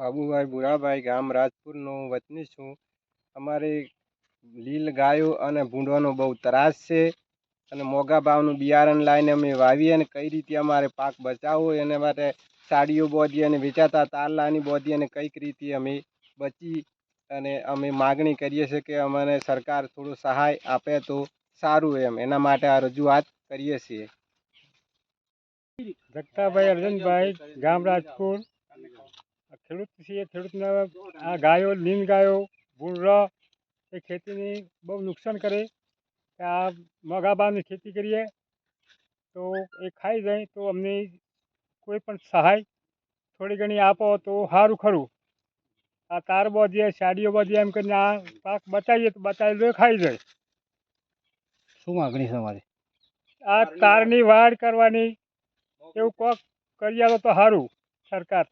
બાબુભાઈ ભુરાભાઈ, ગામ રાજપુરનો વતની છું. અમારે લીલ ગાયો અને ભૂંડવાનો બહુ ત્રાસ છે અને મોંઘા ભાવનું બિયારણ લાવીને અમે વાવીએ અને કઈ રીતે અમારે પાક બચાવવો એના માટે સાડીઓ બોધી અને વેચાતા તારલાની બોધી અને કઈક રીતે અમે બચી અને અમે માગણી કરીએ છીએ કે અમને સરકાર થોડું સહાય આપે તો સારું એમ, એના માટે આ રજૂઆત કરીએ છીએ. જગતાભાઈ અર્જનભાઈ, ગામ રાજપુર. ખેડૂત છીએ. ખેડૂતને આ ગાયો, લીલ ગાયો, ભૂંડરા એ ખેતીની બહુ નુકસાન કરે. આ મોંઘા ભાવની ખેતી કરીએ તો એ ખાઈ જાય તો અમને કોઈ પણ સહાય થોડી ઘણી આપો તો સારું ખરું. આ તાર બોધીએ, સાડીઓ બોધીએ એમ કરીને આ પાક બચાવીએ તો બચાવી લે ખાઈ જાય. શું માગણી છે અમારી? આ તારની વાડ કરવાની એવું કોક કરી આવો તો સારું સરકાર.